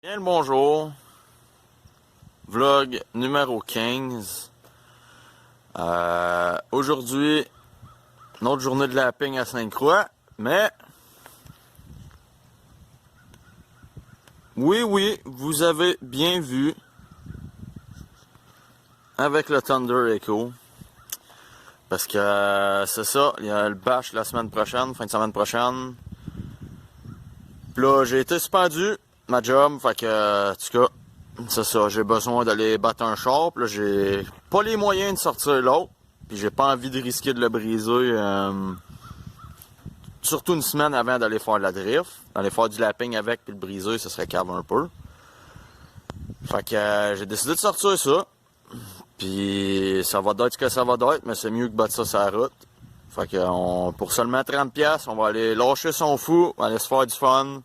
Bien le bonjour, vlog numéro 15. Aujourd'hui, une autre journée de lapping à Sainte-Croix, mais oui, vous avez bien vu avec le Thunder Echo. Parce que c'est ça, il y a le bash la semaine prochaine, fin de semaine prochaine. Puis là, j'ai été suspendu, ma job, fait que, en tout cas, c'est ça, j'ai besoin d'aller battre un char, puis là, j'ai pas les moyens de sortir l'autre, puis j'ai pas envie de risquer de le briser, surtout une semaine avant d'aller faire de la drift, d'aller faire du lapping avec, puis le briser, ce serait cave un peu. Fait que j'ai décidé de sortir ça, puis ça va être ce que ça va être, mais c'est mieux que battre ça sur la route. Fait que pour seulement 30$, on va aller lâcher son fou, on va aller se faire du fun.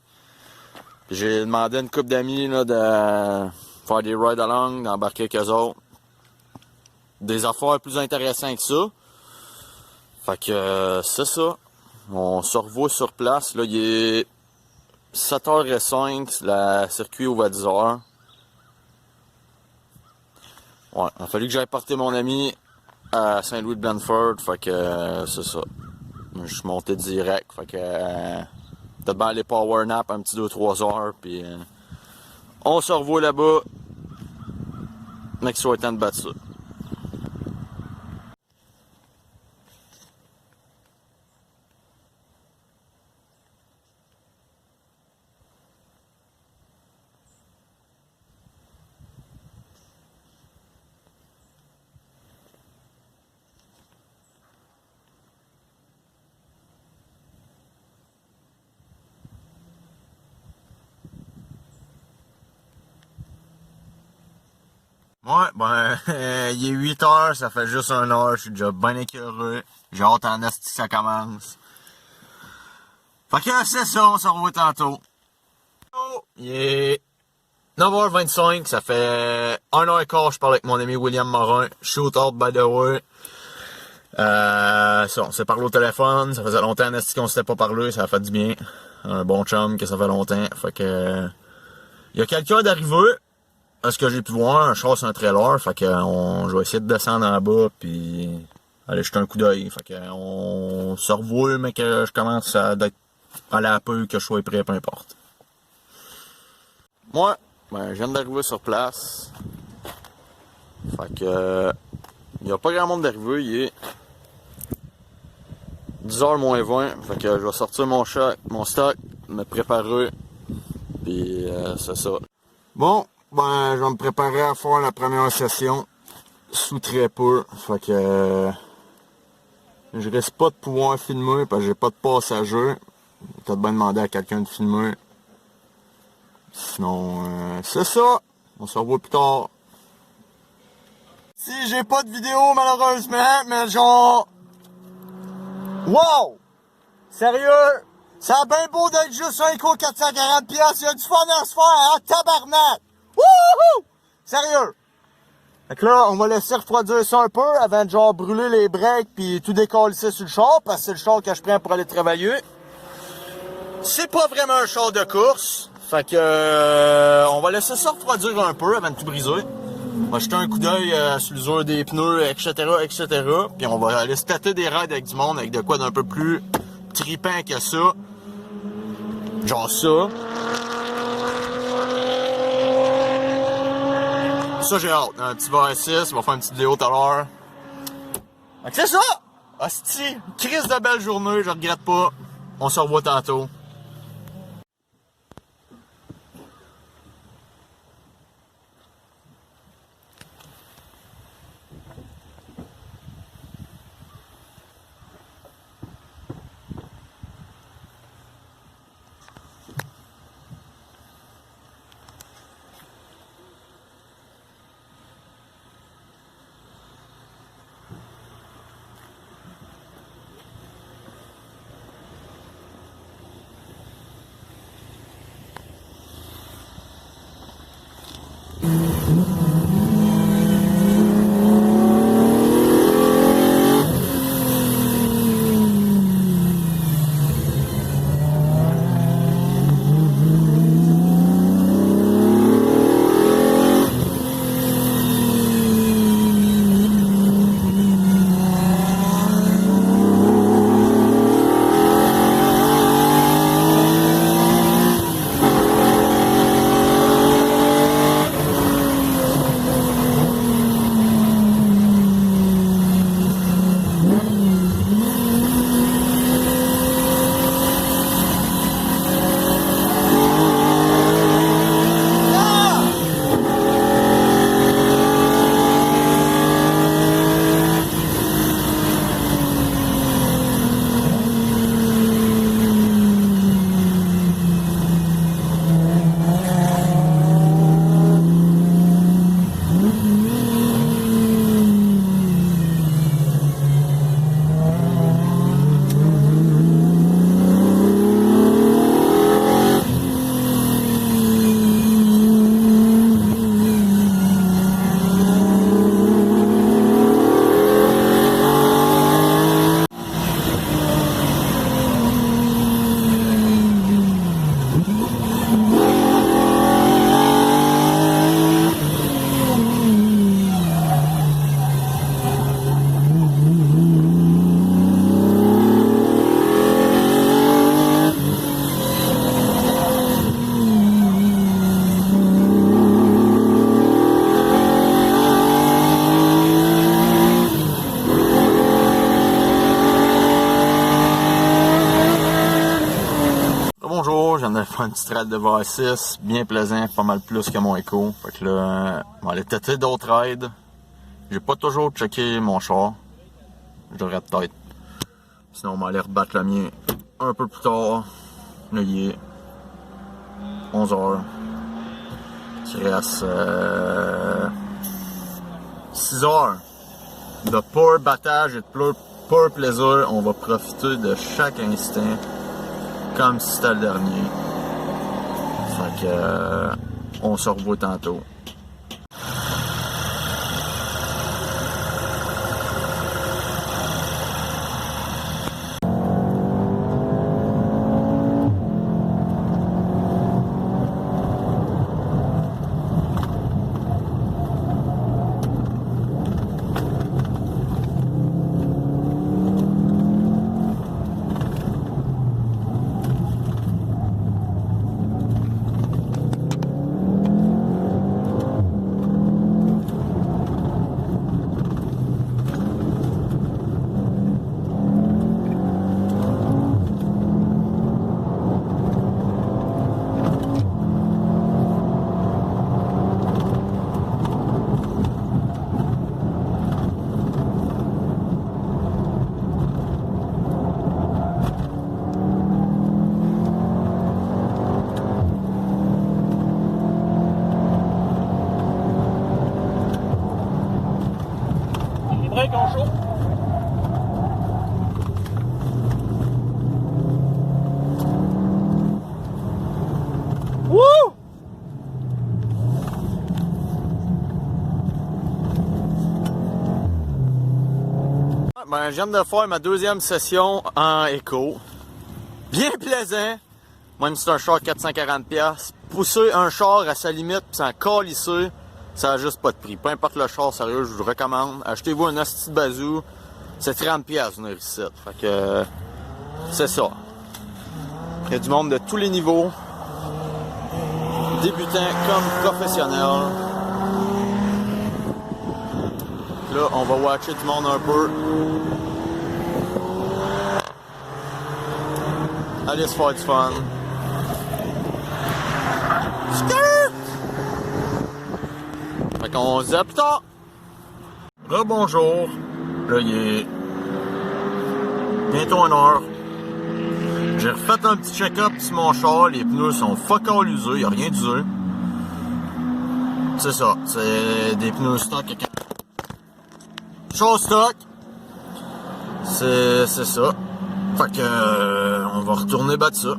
Puis j'ai demandé à une couple d'amis là, de faire des ride-along, d'embarquer avec eux autres. Des affaires plus intéressantes que ça. Fait que c'est ça. On se revoit sur place. Là, il est 7h05, le circuit ouvre à 10h. Ouais, il a fallu que j'aille porter mon ami à Saint-Louis-de-Blanford. Fait que c'est ça. Je suis monté direct. Fait que peut-être bien aller power nap un petit 2-3 heures. Puis on se revoit là-bas. Mais qu'il soit temps de battre ça. Ouais, ben, il est 8h, ça fait juste 1 heure, je suis déjà bien écœuré. J'ai hâte en esti que ça commence. Fait que c'est ça, on se revoit tantôt. Il est 9h25, ça fait 1h15, je parle avec mon ami William Morin. Shoot out by the way. Ça, on s'est parlé au téléphone, ça faisait longtemps esti qu'on s'était pas parlé, ça a fait du bien. Un bon chum que ça fait longtemps. Fait que il y a quelqu'un d'arrivé. À ce que j'ai pu voir, un char sur un trailer, fait que je vais essayer de descendre en bas puis aller jeter un coup d'œil. Fait que on se revoit, mais que je commence à aller à peu, que je sois prêt, peu importe. Moi, ben, je viens d'arriver sur place. Fait que il n'y a pas grand monde d'arriver, il est 10h moins 20. Fait que je vais sortir mon stock, me préparer, puis c'est ça. Bon, ben je vais me préparer à faire la première session sous très peu. Fait que je risque pas de pouvoir filmer parce que j'ai pas de passager. Peut-être bien demander à quelqu'un de filmer. Sinon, c'est ça. On se revoit plus tard. Si j'ai pas de vidéo malheureusement, mais genre... Wow! Sérieux? Ça a bien beau d'être juste un coup 440$. Il y a du fun à se faire, hein? Tabarnak! Wouhou! Sérieux! Fait que là, on va laisser refroidir ça un peu avant de genre brûler les breaks puis tout décalisser sur le char parce que c'est le char que je prends pour aller travailler. C'est pas vraiment un char de course. Fait que on va laisser ça refroidir un peu avant de tout briser. On va jeter un coup d'œil sur l'usure des pneus, etc., etc. Puis on va aller se tâter des rides avec du monde avec de quoi d'un peu plus tripant que ça. Genre ça. Ça, j'ai hâte. Un petit VR6, on va faire une petite vidéo tout à l'heure. Fait que c'est ça! Hostie, crise de belle journée, je regrette pas. On se revoit tantôt. un petit trade de VR6, bien plaisant, pas mal plus que mon Echo. Fait que là, on va aller tester d'autres rides. J'ai pas toujours checké mon char. Je devrais peut-être. Sinon, on va aller rebattre le mien un peu plus tard. Là, il est 11h. Il reste 6 heures de pur battage et de pur plaisir. On va profiter de chaque instant comme si c'était le dernier. Fait que on se revoit tantôt. Ben, je viens de faire ma deuxième session en Echo. Bien plaisant, même si c'est un char 440$. Pousser un char à sa limite pis s'en calisser, ça a juste pas de prix. Peu importe le char, sérieux, je vous le recommande. Achetez-vous un hostie de bazou, c'est 30$ venir ici. Fait que c'est ça. Il y a du monde de tous les niveaux, débutants comme professionnels. Là, on va watcher tout le monde un peu. Allez se faire du fun. Fait qu'on se dit à plus tard. Rebonjour. Là, il est bientôt 1h. J'ai refait un petit check-up sur mon char. Les pneus sont fuck all usés. Il n'y a rien d'usé. C'est ça. C'est des pneus stock. Char stock. C'est ça. Fait que on va retourner battre ça.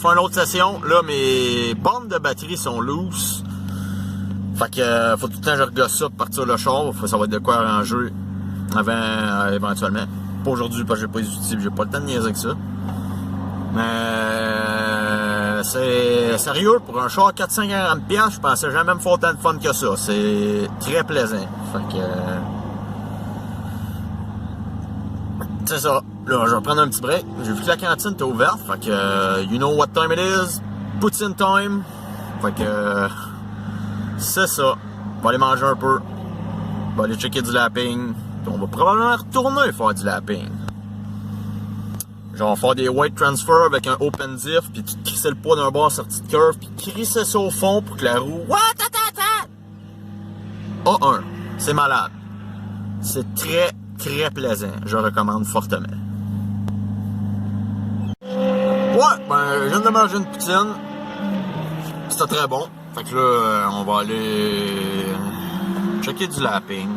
faire une autre session. Là, mes bandes de batterie sont loose. Fait que faut tout le temps que je regosse ça pour partir le char. Ça va être de quoi arranger avant, éventuellement. Pas aujourd'hui parce que j'ai pas les outils, j'ai pas le temps de niaiser avec ça. Mais c'est sérieux, pour un char 450$, je pensais jamais me faire autant de fun que ça. C'est très plaisant. Fait que c'est ça. Là, je vais prendre un petit break. J'ai vu que la cantine était ouverte. Fait que you know what time it is. Poutine time. Fait que c'est ça. On va aller manger un peu. On va aller checker du lapping. Puis on va probablement retourner faire du lapping. Genre faire des white transfer avec un open diff, puis tu crissais le poids d'un bord sortie de curve, puis crissais ça au fond pour que la roue... A1. C'est malade. C'est très, très plaisant. Je recommande fortement. Ouais, ben, je viens de manger une poutine. C'était très bon. Fait que là, on va aller checker du lapping.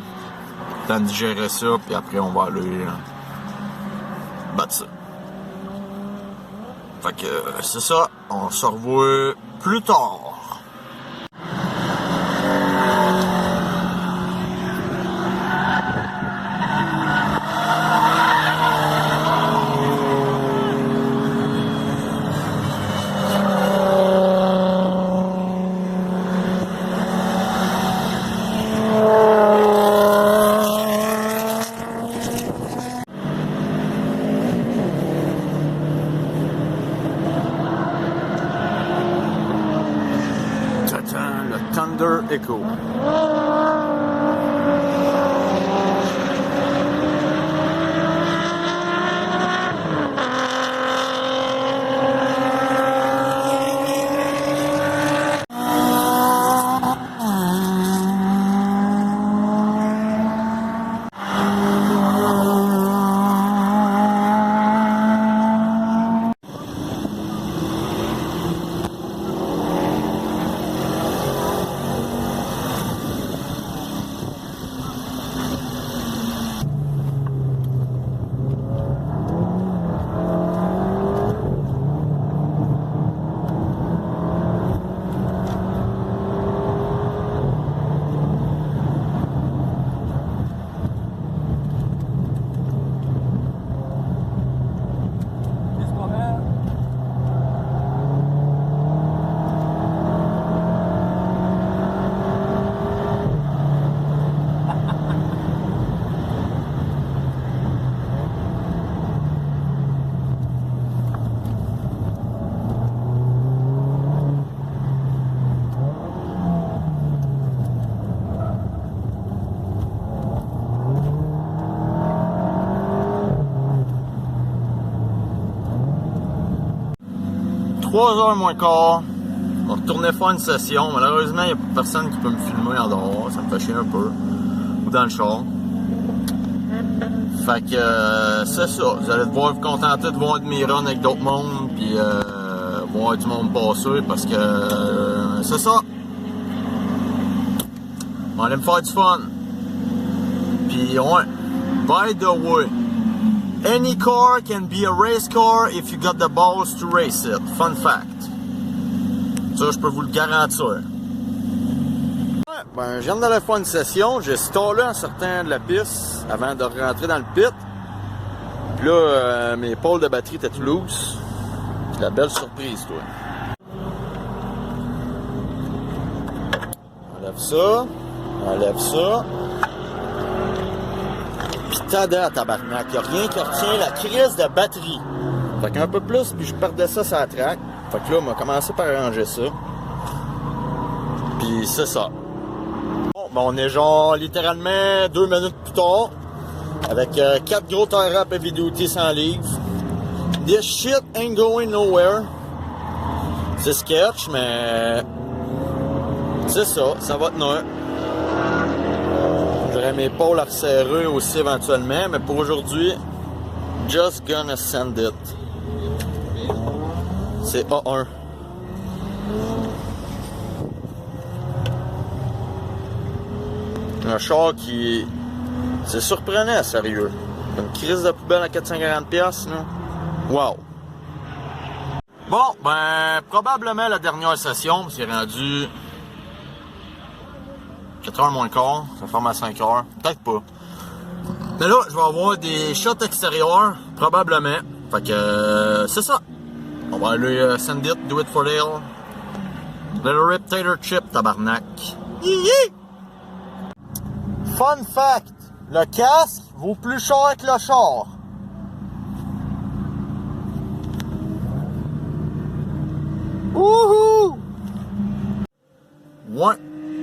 Temps de digérer ça, puis après, on va aller battre ça. Fait que c'est ça, on se revoit plus tard. Thunder Echo. Trois heures moins quart. On retournait faire une session. Malheureusement, il n'y a pas personne qui peut me filmer en dehors. Ça me fait chier un peu. Ou dans le char. Fait que c'est ça. Vous allez devoir vous contenter de voir de mes runs avec d'autres mondes. Puis voir du monde passer. Parce que c'est ça. On allait me faire du fun. Puis ouais. By the way. Any car can be a race car if you got the balls to race it. Fun fact. Ça, je peux vous le garantir. Ouais, ben, je viens d'aller faire une session. J'ai stallé en sortant de la piste avant de rentrer dans le pit. Puis là, mes pôles de batterie étaient tout loose. C'est la belle surprise, toi. Enlève ça. Enlève ça. Pis tada, tabarnak, y'a rien qui retient la crise de batterie. Fait qu'un peu plus, puis je perdais ça sur la track. Fait que là, on m'a commencé par arranger ça. Puis c'est ça. Bon, ben on est genre littéralement 2 minutes plus tard. Avec 4 gros tire wraps heavy duty 100 livres. This shit ain't going nowhere. C'est sketch, mais c'est ça, ça va tenir. J'aurais mes pôles à resserrer aussi éventuellement, mais pour aujourd'hui, just gonna send it. C'est A1. Un char qui... C'est surprenant, sérieux. Une crise de poubelle à 440$, là. Wow! Bon, ben, probablement la dernière session, c'est rendu 4h moins le quart, ça ferme à 5h, peut-être pas. Mais là, je vais avoir des shots extérieurs, probablement. Fait que, c'est ça. On va aller send it, do it for real. Little Rip Tater Chip, tabarnak. Hihi! Fun fact, le casque vaut plus cher que le char. Wouhou! Ouais,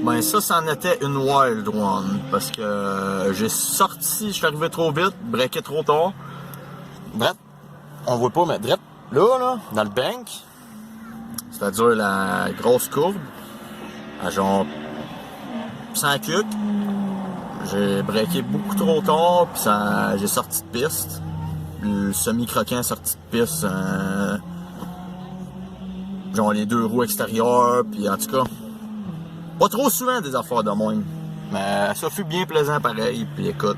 ben ça en était une wild one, parce que j'ai sorti, je suis arrivé trop vite, breaké trop tard. Bref, on voit pas, mais drette, là, dans le bank, c'est-à-dire la grosse courbe, à genre 100 cucs, j'ai breaké beaucoup trop tard, puis j'ai sorti de piste. Le semi-croquant sorti de piste, genre les deux roues extérieures, puis en tout cas, pas trop souvent des affaires de même. Mais ça fut bien plaisant pareil, puis écoute,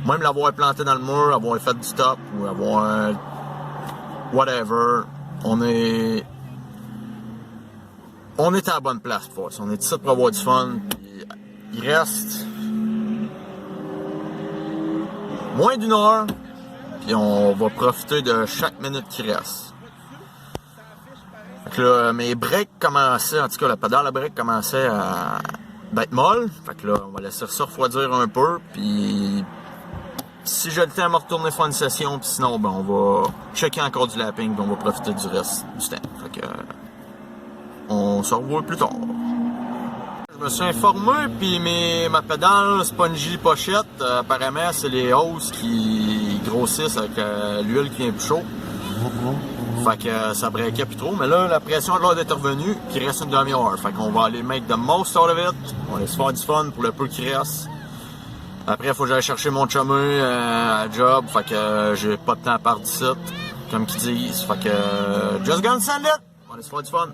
même l'avoir planté dans le mur, avoir fait du stop, ou avoir whatever, on est à la bonne place pour ça. On est ici pour avoir du fun, puis il reste moins d'une heure, puis on va profiter de chaque minute qui reste. Fait que là, mes breaks commençaient, en tout cas la pédale à break commençait à d'être molle. Fait que là, on va laisser ça refroidir un peu, puis si j'ai le temps à me retourner faire une session, puis sinon, ben on va checker encore du lapping, puis on va profiter du reste du temps. Fait que on se revoit plus tard. Je me suis informé, puis ma pédale spongy pochette, apparemment c'est les hausses qui grossissent avec l'huile qui vient plus chaud. Fait que ça breakait plus trop, mais là la pression a l'air d'être revenue, puis il reste une demi-heure. Fait qu'on va aller make the most out of it. On va aller se faire du fun pour le peu qui reste. Après, il faut que j'aille chercher mon chumé à job, fait que j'ai pas de temps à part d'ici, comme qu'ils disent. Fait que just gonna send it! On va aller se faire du fun.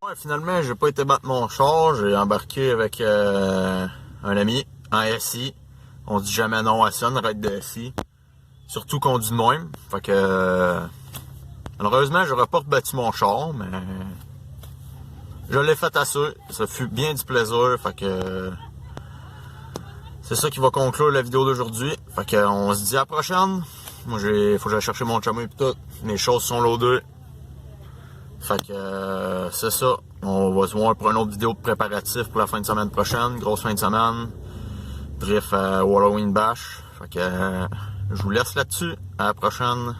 Ouais, finalement, j'ai pas été battre mon char. J'ai embarqué avec un ami en SI. On dit jamais non à ça, une raid de SI. Surtout qu'on dit de même. Fait que malheureusement, j'aurais pas rebattu mon char, mais je l'ai fait assez. Ça fut bien du plaisir. Fait que c'est ça qui va conclure la vidéo d'aujourd'hui. Fait que on se dit à la prochaine. Moi, faut que j'aille chercher mon chemin et tout. Mes choses sont loadées. Fait que c'est ça. On va se voir pour une autre vidéo de préparatif pour la fin de semaine prochaine. Grosse fin de semaine. Bref, Halloween Bash. Fait que je vous laisse là-dessus. À la prochaine.